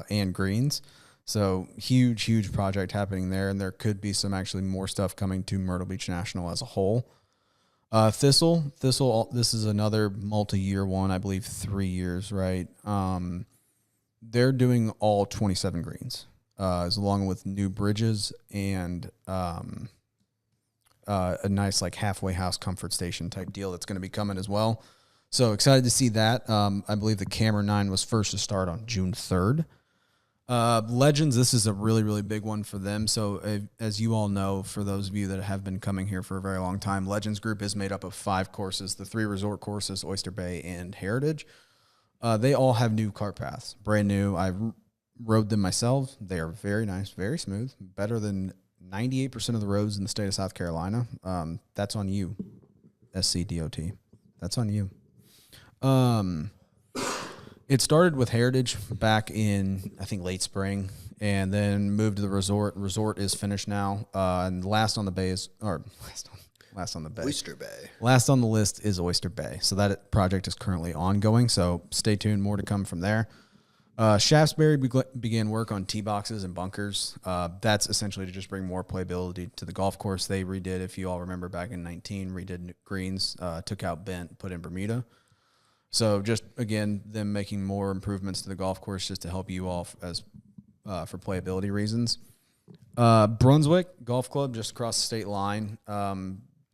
and greens. So huge project happening there, and there could be some actually more stuff coming to Myrtle Beach National as a whole. Thistle. This is another multi-year one, I believe 3 years, right? They're doing all 27 greens, as along with new bridges and a nice like halfway house comfort station type deal that's going to be coming as well. So excited to see that. I believe the Camera 9 was first to start on June 3rd. Legends, this is a really, really big one for them. So as you all know, for those of you that have been coming here for a very long time, Legends Group is made up of 5 courses, the 3 resort courses, Oyster Bay and Heritage. They all have new cart paths, brand new. I rode them myself. They are very nice, very smooth, better than 98% of the roads in the state of South Carolina. That's on you, SCDOT. That's on you. It started with Heritage back in, I think, late spring, and then moved to the resort. Resort is finished now, and last on the bay is, or last on the bay. Oyster Bay. Last on the list is Oyster Bay. So that project is currently ongoing. So stay tuned. More to come from there. Shaftesbury began work on tee boxes and bunkers. That's essentially to just bring more playability to the golf course. They redid, if you all remember, back in 19, redid greens, took out bent, put in Bermuda. So just, again, them making more improvements to the golf course just to help you all as for playability reasons. Brunswick Golf Club, just across the state line,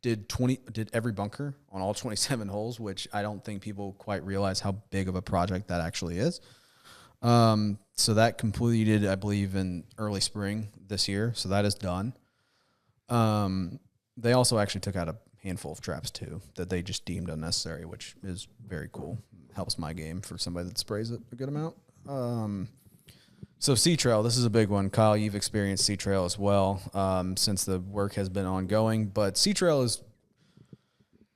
did every bunker on all 27 holes, which I don't think people quite realize how big of a project that actually is. So that completed, I believe, in early spring this year. So that is done. They also actually took out a handful of traps too that they just deemed unnecessary, which is very cool. Helps my game for somebody that sprays it a good amount. So Sea Trail, this is a big one. Kyle, you've experienced Sea Trail as well, since the work has been ongoing. But Sea Trail is,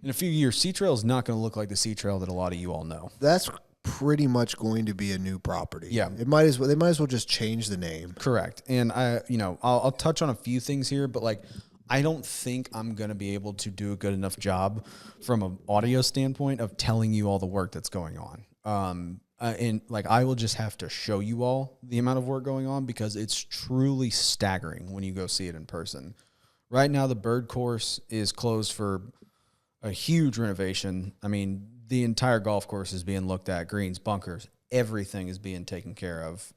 in a few years, Sea Trail is not going to look like the Sea Trail that a lot of you all know. That's pretty much going to be a new property. Yeah. They might as well just change the name. Correct. And I'll touch on a few things here, but like, I don't think I'm going to be able to do a good enough job from an audio standpoint of telling you all the work that's going on. And like, I will just have to show you all the amount of work going on because it's truly staggering when you go see it in person. Right now, the Bird Course is closed for a huge renovation. I mean, the entire golf course is being looked at, greens, bunkers, everything is being taken care of.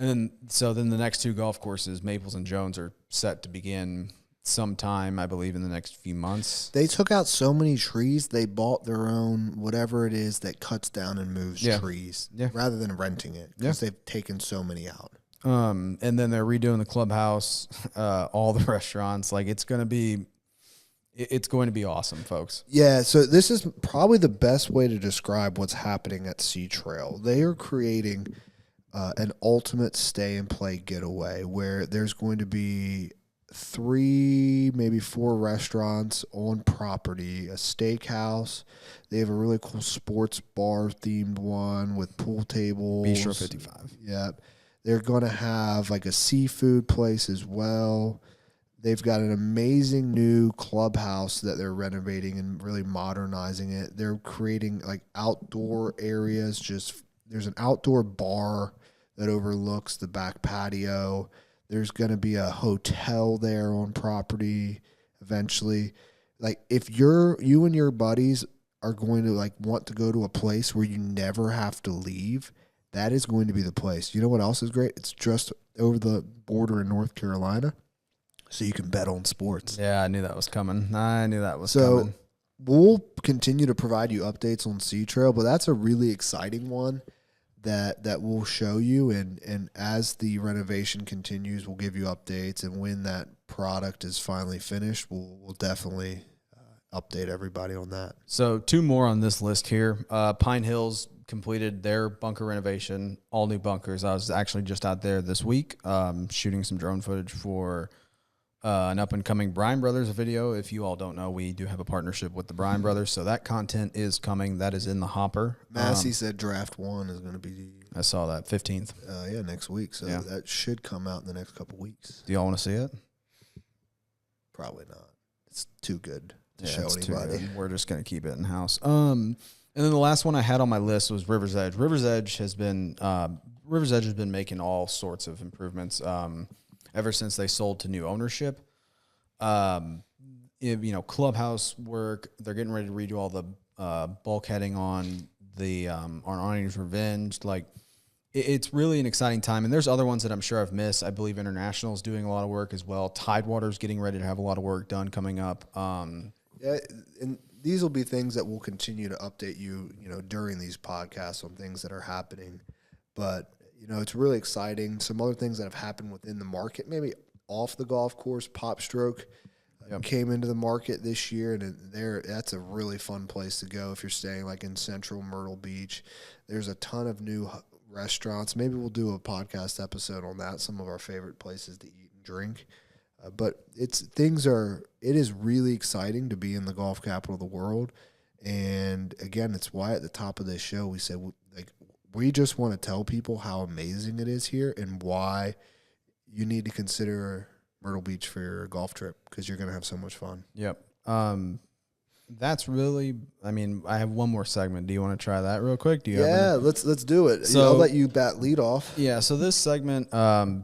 And then the next 2 golf courses, Maples and Jones, are set to begin sometime, I believe, in the next few months. They took out so many trees, they bought their own, whatever it is that cuts down and moves trees, rather than renting it, because they've taken so many out. And then they're redoing the clubhouse, all the restaurants. Like, it's going to be awesome, folks. Yeah, so this is probably the best way to describe what's happening at Sea Trail. They are creating an ultimate stay-and-play getaway where there's going to be 3, maybe 4 restaurants on property, a steakhouse. They have a really cool sports bar-themed one with pool tables. Bistro 55. Yep. They're going to have like a seafood place as well. They've got an amazing new clubhouse that they're renovating and really modernizing it. They're creating like outdoor areas. There's an outdoor bar that overlooks the back patio. There's going to be a hotel there on property eventually. Like, if you and your buddies are going to like want to go to a place where you never have to leave, that is going to be the place. You know what else is great? It's just over the border in North Carolina, so you can bet on sports. Yeah, I knew that was coming. Coming. So we'll continue to provide you updates on Sea Trail, but that's a really exciting one that we'll show you. And as the renovation continues, we'll give you updates. And when that product is finally finished, we'll definitely update everybody on that. So 2 more on this list here. Pine Hills completed their bunker renovation, all new bunkers. I was actually just out there this week shooting some drone footage for an up-and-coming Bryan Brothers video. If you all don't know, we do have a partnership with the Bryan Brothers, so that content is coming. That is in the hopper. Massey said draft 1 is going to be... I saw that, 15th. Next week, so that should come out in the next couple weeks. Do y'all want to see it? Probably not. It's too good to show anybody. We're just going to keep it in-house. And then the last one I had on my list was River's Edge. River's Edge has been making all sorts of improvements ever since they sold to new ownership. clubhouse work. They're getting ready to redo all the bulkheading on the on Arnie's Revenge. Like, it's really an exciting time. And there's other ones that I'm sure I've missed. I believe International's doing a lot of work as well. Tidewater's getting ready to have a lot of work done coming up. Yeah, and these will be things that we'll continue to update you, during these podcasts on things that are happening. But, it's really exciting. Some other things that have happened within the market, maybe off the golf course, Pop Stroke came into the market this year, and that's a really fun place to go if you're staying like in central Myrtle Beach. There's a ton of new restaurants. Maybe we'll do a podcast episode on that, some of our favorite places to eat and drink. But it is really exciting to be in the golf capital of the world. And again, it's why at the top of this show we said, we just want to tell people how amazing it is here and why you need to consider Myrtle Beach for your golf trip, because you're going to have so much fun. Yep. That's really, I have one more segment. Do you want to try that real quick? Let's do it. So, I'll let you lead off. Yeah. So this segment,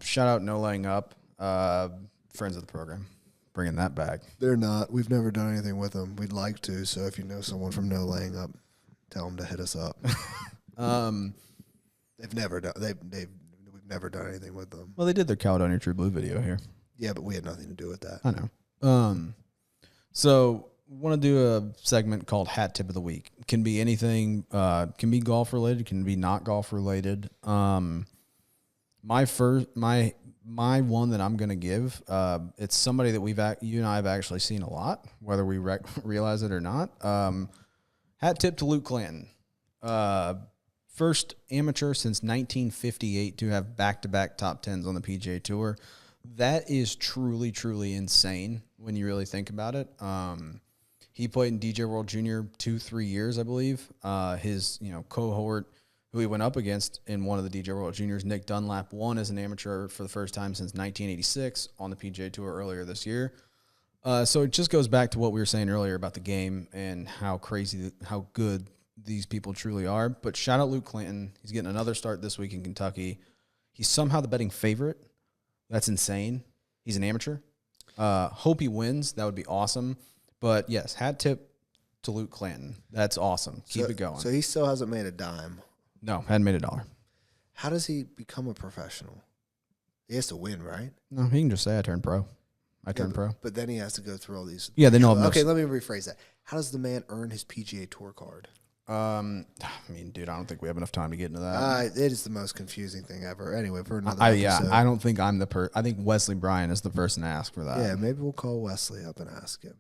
shout out No Laying Up, friends of the program, bringing that back. They're not. We've never done anything with them. We'd like to. So if you know someone from No Laying Up, tell them to hit us up. They've never done. We've never done anything with them. Well, they did their Caledonia True Blue video here. Yeah, but we had nothing to do with that. I know. So want to do a segment called Hat Tip of the Week. Can be anything. Can be golf related. Can be not golf related. My one that I'm gonna give. It's somebody that you and I have actually seen a lot, whether we realize it or not. Hat tip to Luke Clanton. First amateur since 1958 to have back-to-back top tens on the PGA Tour. That is truly, truly insane when you really think about it. He played in DJ World Junior 2-3 years, I believe. His cohort who he went up against in one of the DJ World Juniors, Nick Dunlap, won as an amateur for the first time since 1986 on the PGA Tour earlier this year. So it just goes back to what we were saying earlier about the game and how good these people truly are. But shout out Luke Clanton. He's getting another start this week in Kentucky. He's somehow the betting favorite. That's insane. He's an amateur. Hope he wins. That would be awesome. But yes, hat tip to Luke Clanton. That's awesome. Keep it going. So he still hasn't made a dime. No, hadn't made $1. How does he become a professional? He has to win, right? No, he can just say I turned pro. I turned pro. But then he has to go through all these. Yeah, they know. Okay, let me rephrase that. How does the man earn his PGA Tour card? Dude, I don't think we have enough time to get into that. It is the most confusing thing ever. Anyway, for another episode. Yeah, I don't think I'm the I think Wesley Bryan is the person to ask for that. Yeah, maybe we'll call Wesley up and ask him.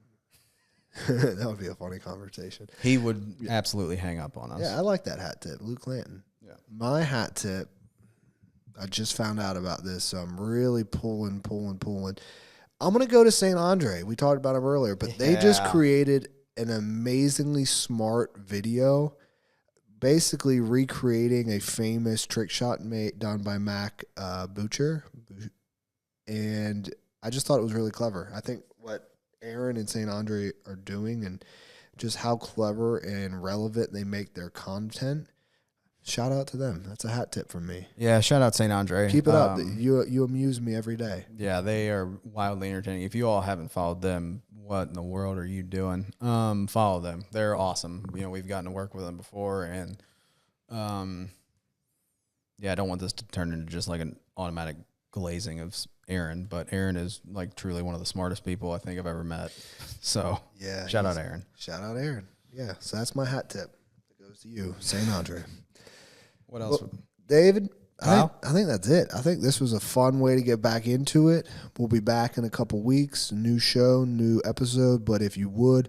That would be a funny conversation. He would absolutely hang up on us. Yeah, I like that hat tip, Luke Clanton. Yeah. My hat tip, I just found out about this, so I'm really pulling. I'm going to go to St. Andre. We talked about him earlier, but they just created an amazingly smart video, basically recreating a famous trick shot done by Mac Butcher. And I just thought it was really clever. I think what Aaron and St. Andre are doing and just how clever and relevant they make their content, shout out to them. That's a hat tip from me. Yeah, shout out St. Andre. Keep it up. You amuse me every day. Yeah, they are wildly entertaining. If you all haven't followed them, what in the world are you doing? Follow them. They're awesome. We've gotten to work with them before, and I don't want this to turn into just like an automatic glazing of Aaron, but Aaron is like truly one of the smartest people I think I've ever met. So yeah, shout out Aaron. Shout out Aaron. Yeah, so that's my hat tip. It goes to you, St. Andre. What else? Well, David, I think that's it. I think this was a fun way to get back into it. We'll be back in a couple weeks. New show, new episode. But if you would,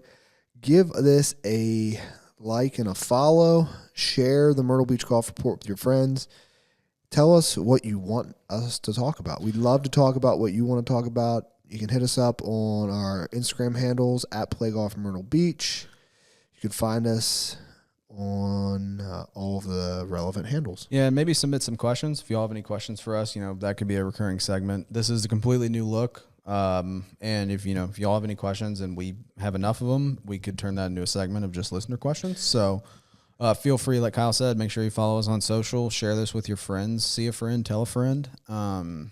give this a like and a follow. Share the Myrtle Beach Golf Report with your friends. Tell us what you want us to talk about. We'd love to talk about what you want to talk about. You can hit us up on our Instagram handles at @PlayGolfMyrtleBeach. You can find us on all of the relevant handles. Yeah, maybe submit some questions. If you all have any questions for us, that could be a recurring segment. This is a completely new look. And if you all have any questions and we have enough of them, we could turn that into a segment of just listener questions. So feel free, like Kyle said, make sure you follow us on social, share this with your friends, see a friend, tell a friend. Yeah.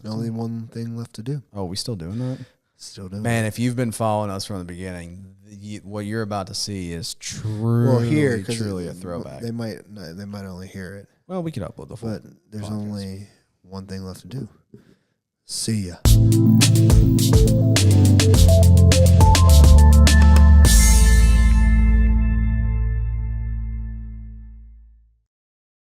Only one thing left to do. Oh, we still doing that? Still doing Man, it. if you've been following us from the beginning, what you're about to see is truly, truly a throwback. They might only hear it. Well, we could upload the full. But there's podcast. only one thing left to do. See ya.